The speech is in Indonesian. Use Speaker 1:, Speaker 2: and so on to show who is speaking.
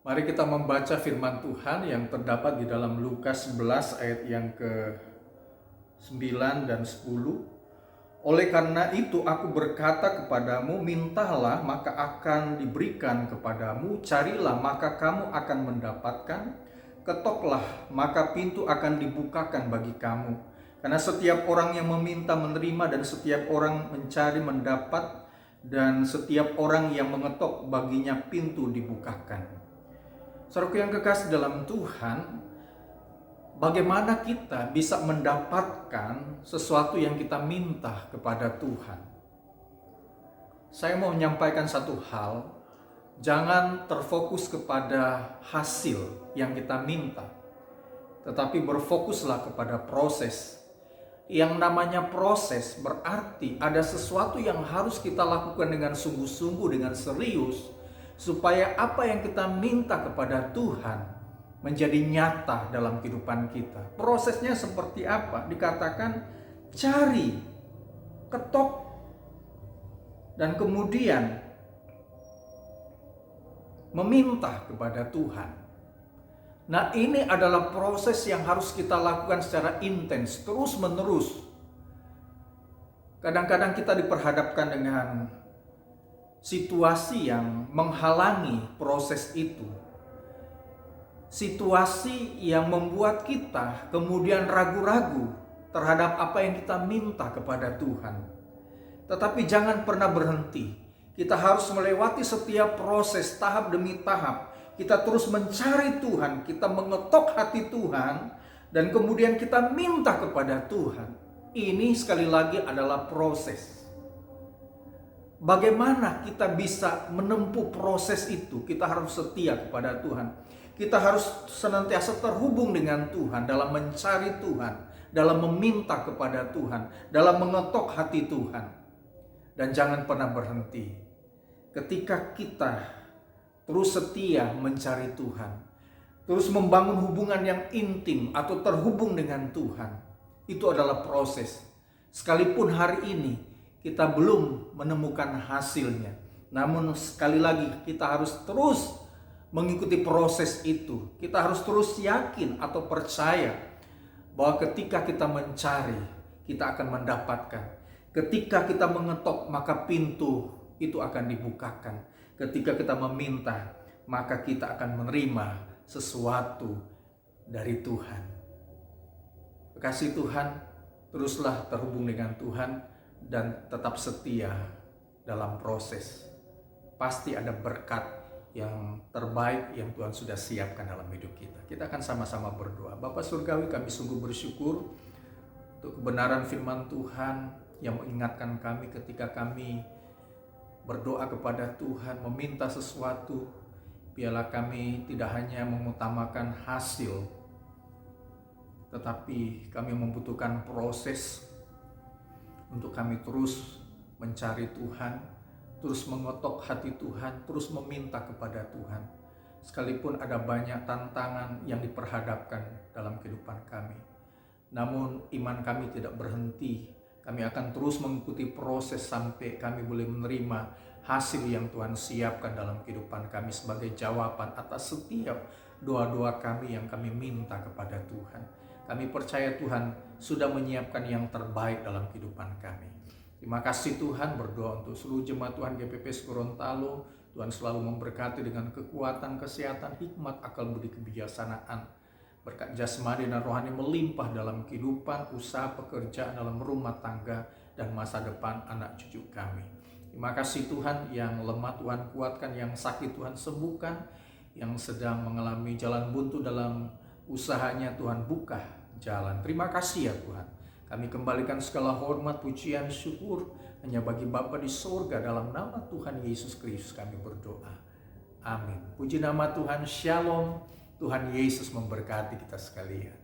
Speaker 1: Mari kita membaca firman Tuhan yang terdapat di dalam Lukas 11 ayat yang ke-9 dan 10. Oleh karena itu aku berkata kepadamu, mintalah maka akan diberikan kepadamu, carilah maka kamu akan mendapatkan, ketoklah maka pintu akan dibukakan bagi kamu. Karena setiap orang yang meminta menerima, dan setiap orang mencari mendapat, dan setiap orang yang mengetok baginya pintu dibukakan. Saudaraku yang kekasih dalam Tuhan, bagaimana kita bisa mendapatkan sesuatu yang kita minta kepada Tuhan? Saya mau menyampaikan satu hal, jangan terfokus kepada hasil yang kita minta, tetapi berfokuslah kepada proses. Yang namanya proses berarti ada sesuatu yang harus kita lakukan dengan sungguh-sungguh, dengan serius, supaya apa yang kita minta kepada Tuhan menjadi nyata dalam kehidupan kita. Prosesnya seperti apa? Dikatakan cari, ketok, dan kemudian meminta kepada Tuhan. Nah, ini adalah proses yang harus kita lakukan secara intens, terus menerus. Kadang-kadang kita diperhadapkan dengan situasi yang menghalangi proses itu. Situasi yang membuat kita kemudian ragu-ragu terhadap apa yang kita minta kepada Tuhan. Tetapi jangan pernah berhenti. Kita harus melewati setiap proses tahap demi tahap. Kita terus mencari Tuhan, kita mengetok hati Tuhan, dan kemudian kita minta kepada Tuhan. Ini sekali lagi adalah proses. Bagaimana kita bisa menempuh proses itu? Kita harus setia kepada Tuhan. Kita harus senantiasa terhubung dengan Tuhan dalam mencari Tuhan, dalam meminta kepada Tuhan, dalam mengetok hati Tuhan. Dan jangan pernah berhenti. Ketika kita terus setia mencari Tuhan, terus membangun hubungan yang intim atau terhubung dengan Tuhan, itu adalah proses. Sekalipun hari ini kita belum menemukan hasilnya, namun sekali lagi kita harus terus mengikuti proses itu. Kita harus terus yakin atau percaya bahwa ketika kita mencari, kita akan mendapatkan. Ketika kita mengetok, maka pintu itu akan dibukakan. Ketika kita meminta, maka kita akan menerima sesuatu dari Tuhan. Kasih Tuhan, teruslah terhubung dengan Tuhan dan tetap setia dalam proses. Pasti ada berkat yang terbaik yang Tuhan sudah siapkan dalam hidup kita. Kita akan sama-sama berdoa. Bapa Surgawi, kami sungguh bersyukur untuk kebenaran firman Tuhan yang mengingatkan kami ketika kami berdoa kepada Tuhan, meminta sesuatu. Biarlah kami tidak hanya mengutamakan hasil, tetapi kami membutuhkan proses untuk kami terus mencari Tuhan, terus mengetok hati Tuhan, terus meminta kepada Tuhan. Sekalipun ada banyak tantangan yang diperhadapkan dalam kehidupan kami, namun iman kami tidak berhenti. Kami akan terus mengikuti proses sampai kami boleh menerima hasil yang Tuhan siapkan dalam kehidupan kami sebagai jawaban atas setiap doa-doa kami yang kami minta kepada Tuhan. Kami percaya Tuhan sudah menyiapkan yang terbaik dalam kehidupan kami. Terima kasih Tuhan, berdoa untuk seluruh jemaat Tuhan GPPS Gorontalo. Tuhan selalu memberkati dengan kekuatan, kesehatan, hikmat, akal budi, kebijaksanaan. Berkat jasmani dan rohani melimpah dalam kehidupan, usaha, pekerjaan, dalam rumah tangga, dan masa depan anak cucu kami. Terima kasih Tuhan, yang lemah Tuhan kuatkan, yang sakit Tuhan sembuhkan, yang sedang mengalami jalan buntu dalam usahanya Tuhan buka jalan. Terima kasih ya Tuhan. Kami kembalikan segala hormat, pujian, syukur hanya bagi Bapa di sorga. Dalam nama Tuhan Yesus Kristus kami berdoa. Amin. Puji nama Tuhan. Shalom. Tuhan Yesus memberkati kita sekalian.